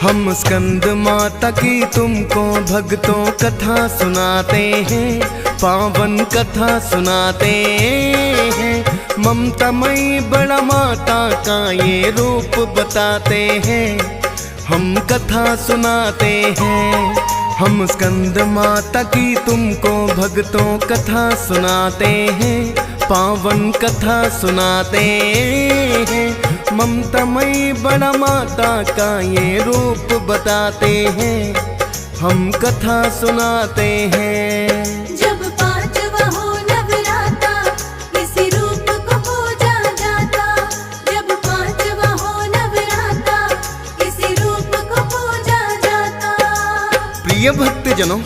हम स्कंद माता की तुमको भक्तों कथा सुनाते हैं, पावन कथा सुनाते हैं। ममतामयी बड़ा माता का ये रूप बताते हैं, हम कथा सुनाते हैं। हम स्कंद माता की तुमको भक्तों कथा सुनाते हैं, पावन कथा सुनाते हैं। ममतामयी बड़ा माता का ये रूप बताते हैं, हम कथा सुनाते हैं। जब पांचवा हो नवराता इसी रूप को पूजा जाता, जब पांचवा हो नवराता इसी रूप को पूजा जाता। प्रिय भक्तजनों,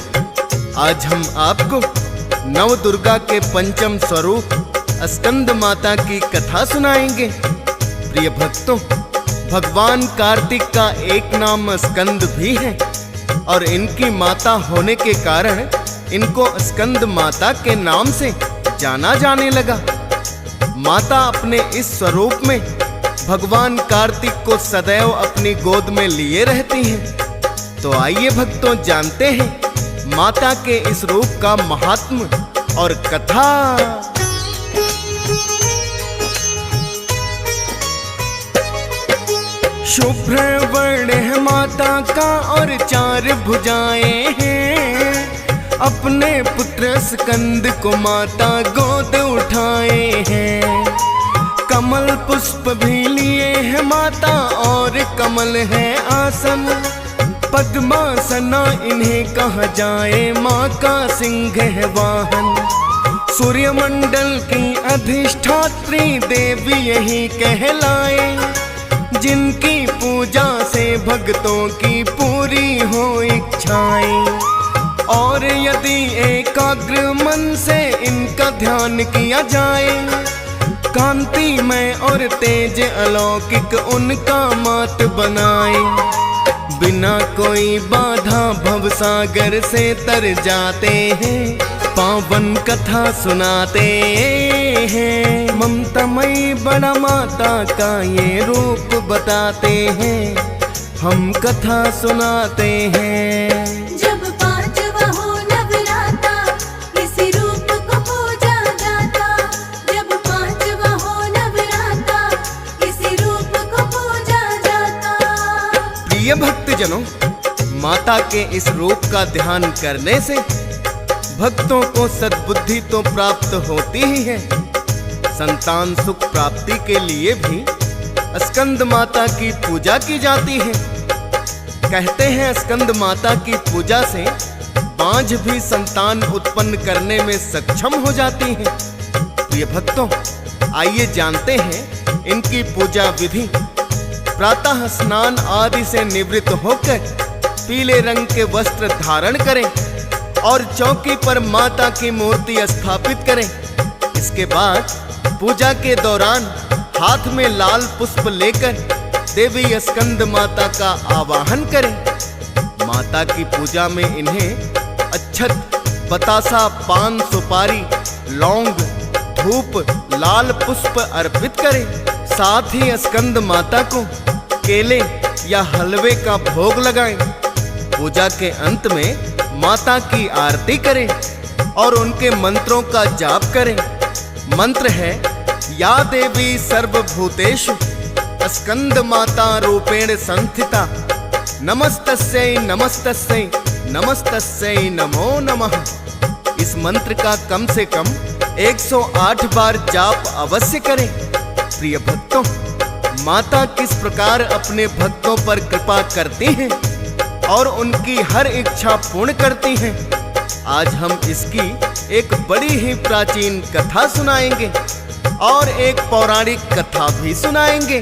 आज हम आपको नव दुर्गा के पंचम स्वरूप स्कंद माता की कथा सुनाएंगे। प्रिय भक्तों, भगवान कार्तिक का एक नाम स्कंद भी है और इनकी माता होने के कारण इनको स्कंद माता के नाम से जाना जाने लगा। माता अपने इस स्वरूप में भगवान कार्तिक को सदैव अपनी गोद में लिए रहती हैं। तो आइए भक्तों, जानते हैं माता के इस रूप का महात्म्य और कथा। शुभ्र वर्ण है माता का और चार भुजाएं हैं, अपने पुत्र स्कंद को माता गोद उठाए हैं। कमल पुष्प भी लिए है माता और कमल है आसन, पद्मासना इन्हें कहा जाए, माँ का सिंह है वाहन। सूर्यमंडल की अधिष्ठात्री देवी यही कहलाए, जिनकी पूजा से भक्तों की पूरी हो इच्छाएं। और यदि एकाग्र मन से इनका ध्यान किया जाए, कांतिमय और तेज अलौकिक उनका मात बनाए। बिना कोई बाधा भवसागर से तर जाते हैं, पावन कथा सुनाते हैं। ममतामयी बड़ा माता का ये रूप बताते हैं, हम कथा सुनाते हैं। जब पांचवा हो नवराता इसी रूप को पूजा जाता, जब पांचवा हो नवराता इसी रूप को पूजा जाता। प्रिय भक्तजनों, माता के इस रूप का ध्यान करने से भक्तों को सद्बुद्धि तो प्राप्त होती ही है, संतान सुख प्राप्ति के लिए भी स्कंद माता की पूजा की जाती है। कहते हैं स्कंद माता की पूजा से बांझ भी संतान उत्पन्न करने में सक्षम हो जाती है। प्रिय भक्तों, आइए जानते हैं इनकी पूजा विधि। प्रातः स्नान आदि से निवृत्त होकर पीले रंग के वस्त्र धारण करें और चौकी पर माता की मूर्ति स्थापित करें। इसके बाद पूजा के दौरान हाथ में लाल पुष्प लेकर देवी स्कंद माता का आवाहन करें। माता की पूजा में इन्हें अक्षत, बतासा, पान, सुपारी, लौंग, धूप, लाल पुष्प अर्पित करें। साथ ही स्कंद माता को केले या हलवे का भोग लगाएं। पूजा के अंत में माता की आरती करें और उनके मंत्रों का जाप करें। मंत्र है, या देवी सर्वभूतेषु स्कंद माता रूपेण संस्थिता, नमस्तस्यै नमस्तस्यै नमस्तस्यै नमो नमः। इस मंत्र का कम से कम 108 बार जाप अवश्य करें। प्रिय भक्तों, माता किस प्रकार अपने भक्तों पर कृपा करती हैं और उनकी हर इच्छा पूर्ण करती हैं, आज हम इसकी एक बड़ी ही प्राचीन कथा सुनाएंगे और एक पौराणिक कथा भी सुनाएंगे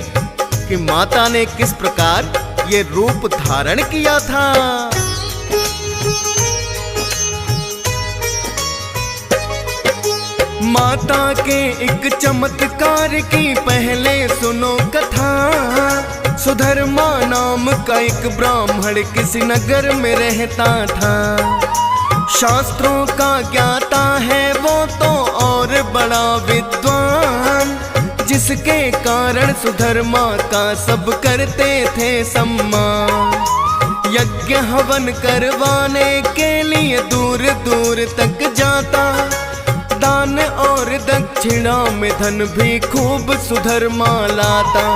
कि माता ने किस प्रकार ये रूप धारण किया था। माता के एक चमत्कार की पहले सुनो कथा। सुधर्मा नाम का एक ब्राह्मण किसी नगर में रहता था। शास्त्रों का ज्ञाता है वो तो और बड़ा विद्वान, जिसके कारण सुधर्मा का सब करते थे सम्मान। यज्ञ हवन करवाने के लिए दूर दूर तक जाता। दान और दक्षिणा में धन भी खूब सुधर्मा लाता।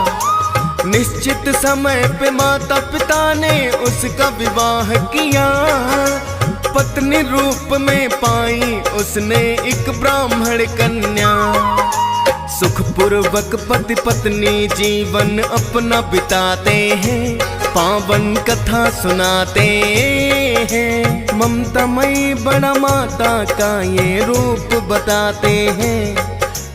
निश्चित समय पे माता पिता ने उसका विवाह किया। पत्नी रूप में पाई उसने एक ब्राह्मण कन्या। सुखपूर्वक पति पत्नी जीवन अपना बिताते हैं, पावन कथा सुनाते हैं। ममतामयी बड़ा माता का ये रूप बताते हैं,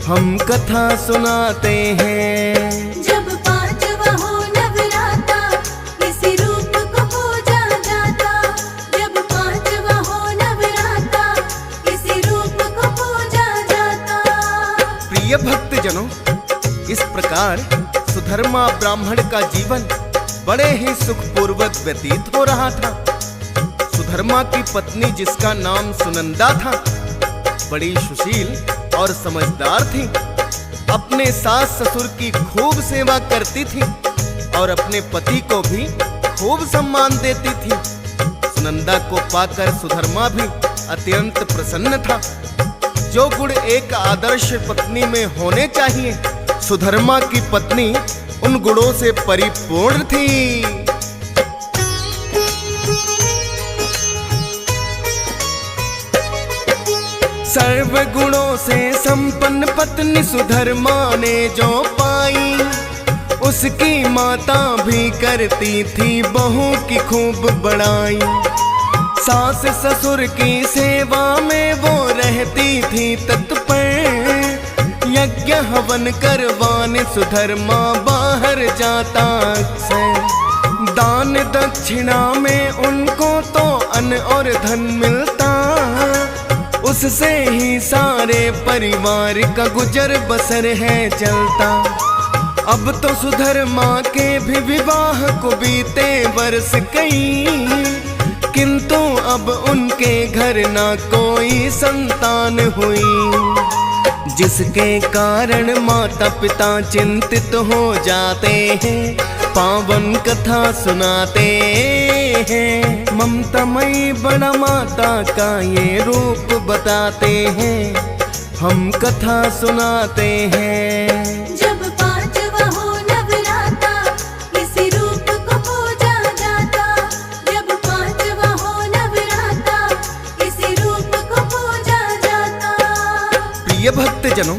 हम कथा सुनाते हैं। जब पांचवा हो नवराता इसी रूप को पूजा जाता। जब पांचवा हो नवराता इसी रूप को पूजा जाता। प्रिय भक्तजनों, इस प्रकार सुधर्मा ब्राह्मण का जीवन बड़े ही सुखपूर्वक व्यतीत हो रहा था। सुधर्मा की पत्नी, जिसका नाम सुनंदा था, बड़ी सुशील और समझदार थी। अपने सास ससुर की खूब सेवा करती थी और अपने पति को भी खूब सम्मान देती थी। सुनंदा को पाकर सुधर्मा भी अत्यंत प्रसन्न था। जो गुण एक आदर्श पत्नी में होने चाहिए, सुधर्मा की पत्नी उन गुणों से परिपूर्ण थी। सर्व गुणों से संपन्न पत्नी सुधर्मा ने जो पाई, उसकी माता भी करती थी बहू की खूब बड़ाई। सास ससुर की सेवा में वो रहती थी तत्पर। यज्ञ हवन करवाने सुधर्मा बाहर जाता अक्सर। दान दक्षिणा में उनको तो अन्न और धन मिलता। उससे ही सारे परिवार का गुजर बसर है चलता। अब तो सुधर्मा के भी विवाह को बीते वर्ष कई, किंतु अब उनके घर ना कोई संतान हुई। जिसके कारण माता पिता चिंतित हो जाते हैं, पावन कथा सुनाते हैं। ममतामयी बड़ा माता का ये रूप बताते हैं, हम कथा सुनाते हैं। जब पांचवा हो नवराता इसी रूप को पूजा जाता। जब पांचवा हो नवराता इसी रूप को पूजा जाता। प्रिय भक्तजनों,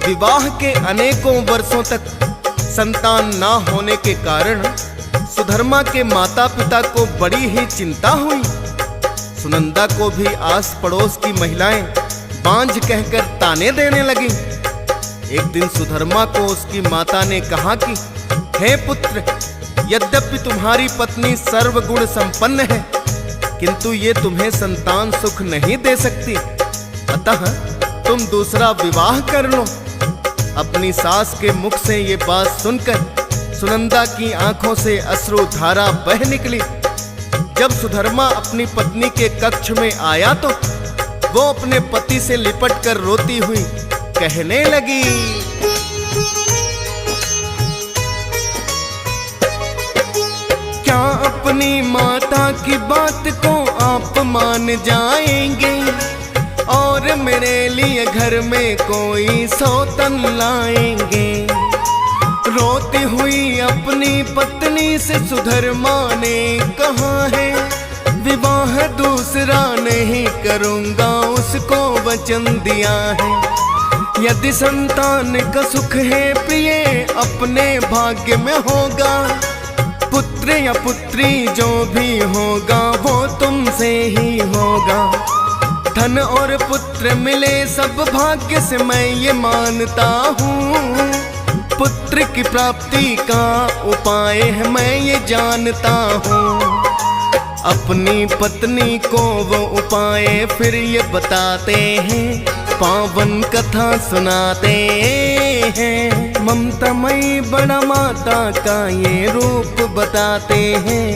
विवाह के अनेकों वर्षों तक संतान ना होने के कारण सुधर्मा के माता पिता को बड़ी ही चिंता हुई। सुनंदा को भी आस पड़ोस की महिलाएं बांझ कहकर ताने देने लगी। एक दिन सुधर्मा को उसकी माता ने कहा कि हे पुत्र, यद्यपि तुम्हारी पत्नी सर्वगुण संपन्न है, किंतु ये तुम्हें संतान सुख नहीं दे सकती। अतः तुम दूसरा विवाह कर लो। अपनी सास के मुख से ये बात सुनकर सुनंदा की आंखों से अश्रुधारा बह निकली। जब सुधर्मा अपनी पत्नी के कक्ष में आया तो वो अपने पति से लिपट कर रोती हुई कहने लगी, क्या अपनी माता की बात को आप मान जाएंगे और मेरे लिए घर में कोई सौतन लाएंगे। रोती हुई अपनी पत्नी से सुधर्मा ने कहा है, विवाह दूसरा नहीं करूँगा, उसको वचन दिया है। यदि संतान का सुख है प्रिय अपने भाग्य में होगा, पुत्र या पुत्री जो भी होगा वो तुमसे ही होगा। धन और पुत्र मिले सब भाग्य से मैं ये मानता हूँ। पुत्र की प्राप्ति का उपाय है मैं ये जानता हूँ। अपनी पत्नी को वो उपाय फिर ये बताते हैं, पावन कथा सुनाते हैं। ममतामयी बड़ा माता का ये रूप बताते हैं,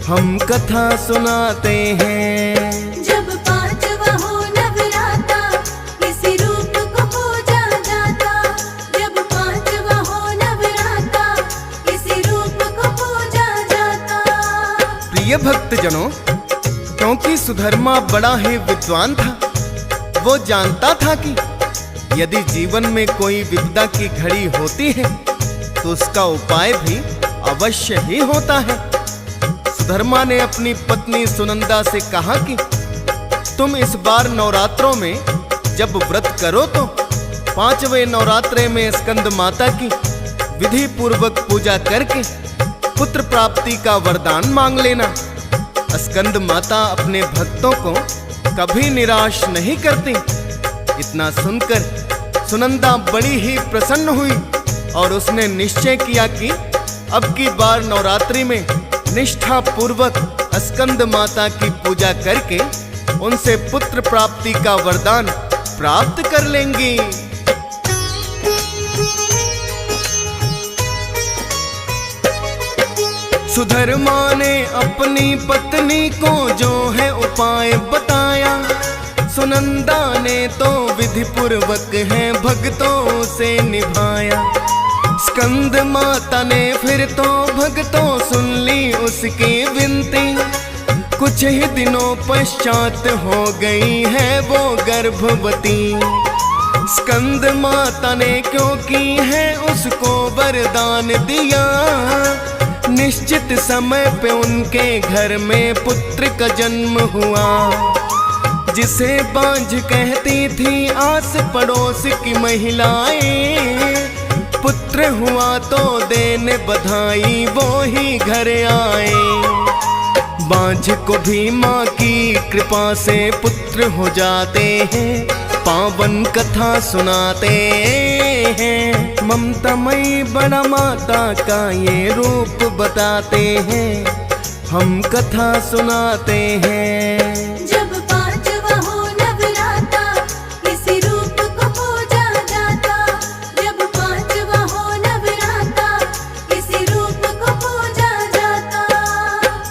हम कथा सुनाते हैं। जब पांचवा हो नवराता इसी रूप को पूजा जाता। जब पांचवा हो नवराता इसी रूप को पूजा जाता। भक्तजनों, क्योंकि सुधर्मा बड़ा ही विद्वान था, वो जानता था कि यदि जीवन में कोई विपदा की घड़ी होती है तो उसका उपाय भी अवश्य ही होता है। सुधर्मा ने अपनी पत्नी सुनंदा से कहा कि तुम इस बार नवरात्रों में जब व्रत करो तो 5वें नवरात्रे में स्कंद माता की विधि पूर्वक पूजा करके पुत्र प्राप्ति का वरदान मांग लेना। स्कंद माता अपने भक्तों को कभी निराश नहीं करती। इतना सुनकर सुनंदा बड़ी ही प्रसन्न हुई और उसने निश्चय किया कि अब की बार नवरात्रि में निष्ठा पूर्वक स्कंद माता की पूजा करके उनसे पुत्र प्राप्ति का वरदान प्राप्त कर लेंगी। सुधर्मा ने अपनी पत्नी को जो है उपाय बताया, सुनंदा ने तो विधि पूर्वक है भक्तों से निभाया। स्कंद माता ने फिर तो भक्तों सुन ली उसकी विनती, कुछ ही दिनों पश्चात हो गई है वो गर्भवती। स्कंद माता ने क्योंकि है उसको वरदान दिया, निश्चित समय पे उनके घर में पुत्र का जन्म हुआ। जिसे बांझ कहती थी आस पड़ोस की महिलाएं, पुत्र हुआ तो देने बधाई वो ही घर आए। बांझ को भी माँ की कृपा से पुत्र हो जाते हैं, पावन कथा सुनाते हैं। ममतामयी बड़ा माता का ये रूप बताते हैं, हम कथा सुनाते हैं। जब 5वां हो नवराता, इसी रूप को पूजा जाता। जब 5वां हो नवराता, इसी रूप को पूजा जाता।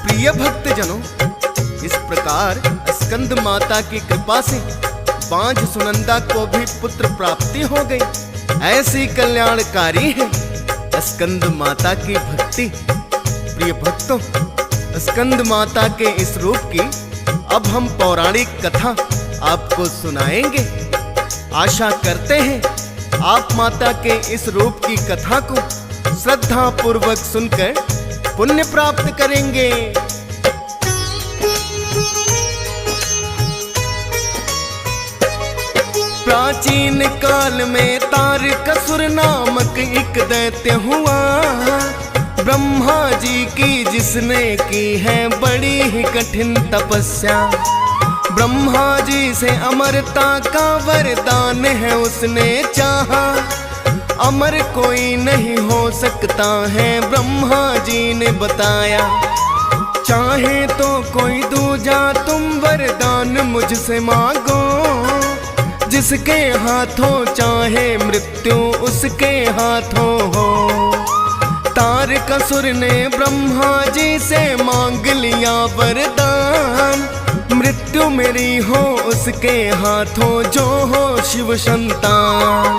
प्रिय भक्तजनों, इस प्रकार स्कंद माता की कृपा से बांझ सुनंदा को भी पुत्र प्राप्ति हो गई। ऐसी कल्याणकारी है स्कंद माता की भक्ति। प्रिय भक्तों, स्कंद माता के इस रूप की अब हम पौराणिक कथा आपको सुनाएंगे। आशा करते हैं आप माता के इस रूप की कथा को श्रद्धा पूर्वक सुनकर पुण्य प्राप्त करेंगे। प्राचीन काल में तारकासुर नामक एक दैत्य हुआ, ब्रह्मा जी की जिसने की है बड़ी ही कठिन तपस्या। ब्रह्मा जी से अमरता का वरदान है उसने चाहा, अमर कोई नहीं हो सकता है ब्रह्मा जी ने बताया। चाहे तो कोई दूजा तुम वरदान मुझसे मांगो, जिसके हाथों चाहे मृत्यु उसके हाथों हो। तारकासुर ने ब्रह्मा जी से मांग लिया वरदान, मृत्यु मेरी हो उसके हाथों जो हो शिव संतान।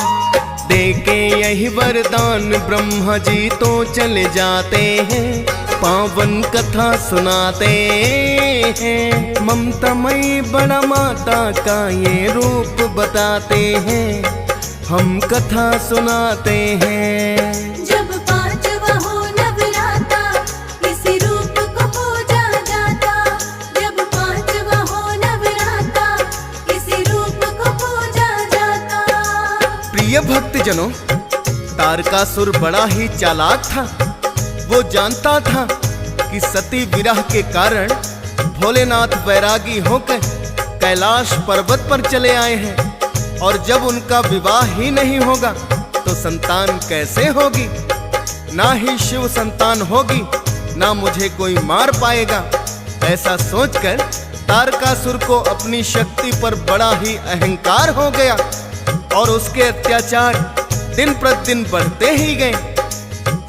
देके यही वरदान ब्रह्मा जी तो चले जाते हैं, पावन कथा सुनाते हैं। ममतामयी बड़ा माता का ये रूप बताते हैं, हम कथा सुनाते हैं। जब 5वां हो नवराता, इसी रूप को पूजा जाता। जब 5वां हो नवराता, इसी रूप को पूजा जाता। प्रिय भक्तजनों, तारकासुर बड़ा ही चालाक था। वो जानता था कि सती विरह के कारण भोलेनाथ वैरागी होकर कैलाश पर्वत पर चले आए हैं, और जब उनका विवाह ही नहीं होगा तो संतान कैसे होगी। ना ही शिव संतान होगी, ना मुझे कोई मार पाएगा। ऐसा सोचकर तारकासुर को अपनी शक्ति पर बड़ा ही अहंकार हो गया और उसके अत्याचार दिन प्रतिदिन बढ़ते ही गए।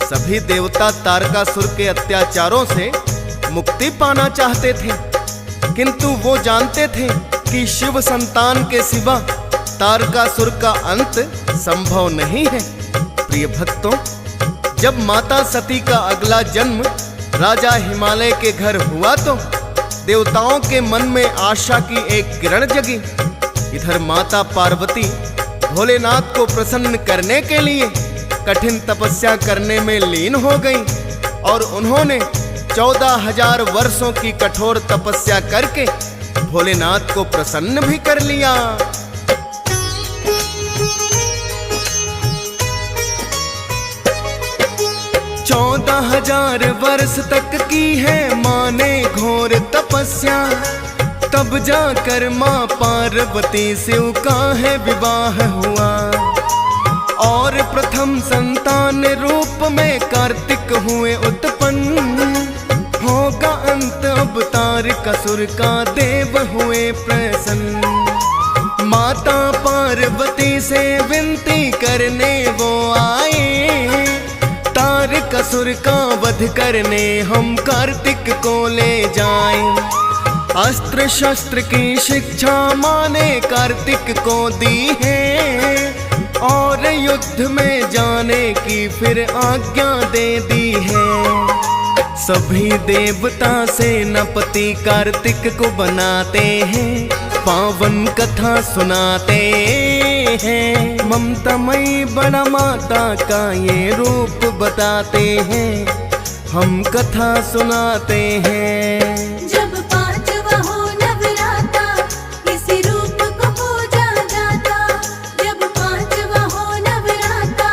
सभी देवता तारकासुर के अत्याचारों से मुक्ति पाना चाहते थे, किंतु वो जानते थे कि शिव संतान के सिवा तारकासुर का अंत संभव नहीं है। प्रिय भक्तों, जब माता सती का अगला जन्म राजा हिमालय के घर हुआ तो देवताओं के मन में आशा की एक किरण जगी। इधर माता पार्वती भोलेनाथ को प्रसन्न करने के लिए कठिन तपस्या करने में लीन हो गई और उन्होंने 14,000 वर्षों की कठोर तपस्या करके भोलेनाथ को प्रसन्न भी कर लिया। 14,000 वर्ष तक की है माँ ने घोर तपस्या, तब जाकर माँ पार्वती शिव का है विवाह हुआ। और प्रथम संतान रूप में कार्तिक हुए उत्पन्न, होगा अंत अवतार कसुर का देव हुए प्रसन्न। माता पार्वती से विनती करने वो आए, तारकासुर का वध करने हम कार्तिक को ले जाएं। अस्त्र शस्त्र की शिक्षा माँ ने कार्तिक को दी है, और युद्ध में जाने की फिर आज्ञा दे दी है। सभी देवता सेनापति कार्तिक को बनाते हैं, पावन कथा सुनाते हैं। ममतामयी बड़ा माता का ये रूप बताते हैं, हम कथा सुनाते हैं। जब पांचवा हो नवराता, इसी रूप को पूजा जाता। जब पांचवा हो नवराता,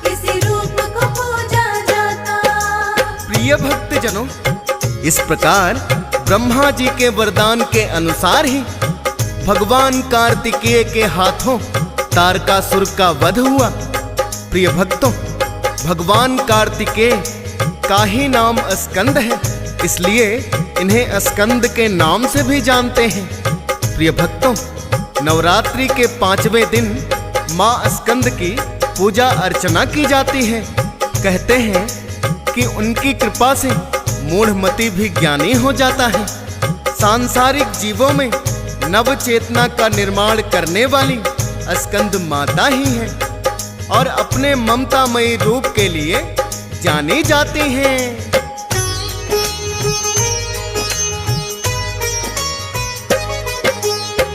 इसी रूप को पूजा जाता। प्रिय भक्तजनों, इस प्रकार ब्रह्मा जी के वरदान के अनुसार ही भगवान कार्तिकेय के हाथों तारकासुर का वध हुआ। प्रिय भक्तों, भगवान कार्तिकेय का ही नाम स्कंद है, इसलिए इन्हें स्कंद के नाम से भी जानते हैं। प्रिय भक्तों, नवरात्रि के 5वें दिन माँ स्कंद की पूजा अर्चना की जाती है। कहते हैं कि उनकी कृपा से मूढ़मति भी ज्ञानी हो जाता है। सांसारिक जीवों में नव चेतना का निर्माण करने वाली स्कंद माता ही है और अपने ममतामयी रूप के लिए जानी जाती हैं।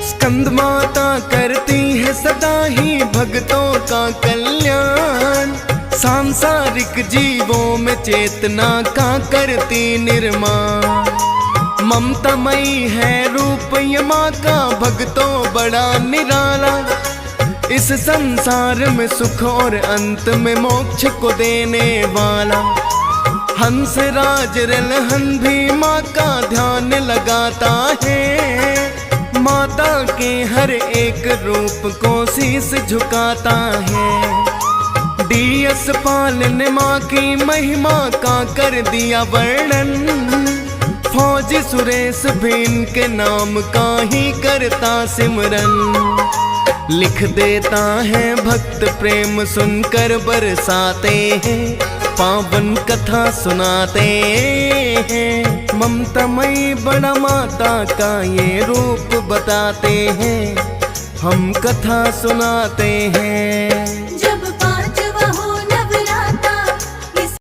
स्कंद माता करती है सदा ही भक्तों का कल्याण, सांसारिक जीवों में चेतना का करती निर्माण। ममतामयी है रूप ये माँ का भक्तों बड़ा निराला, इस संसार में सुख और अंत में मोक्ष को देने वाला। हंस राज रलहन भी माँ का ध्यान लगाता है, माता के हर एक रूप को शीस झुकाता है। डीएस पाल ने माँ की महिमा का कर दिया वर्णन, फौजी सुरेश भी इनके नाम का ही करता सिमरन। लिख देता है भक्त प्रेम सुनकर बरसाते हैं, पावन कथा सुनाते हैं। ममतामयी बड़ा माता का ये रूप बताते हैं, हम कथा सुनाते हैं।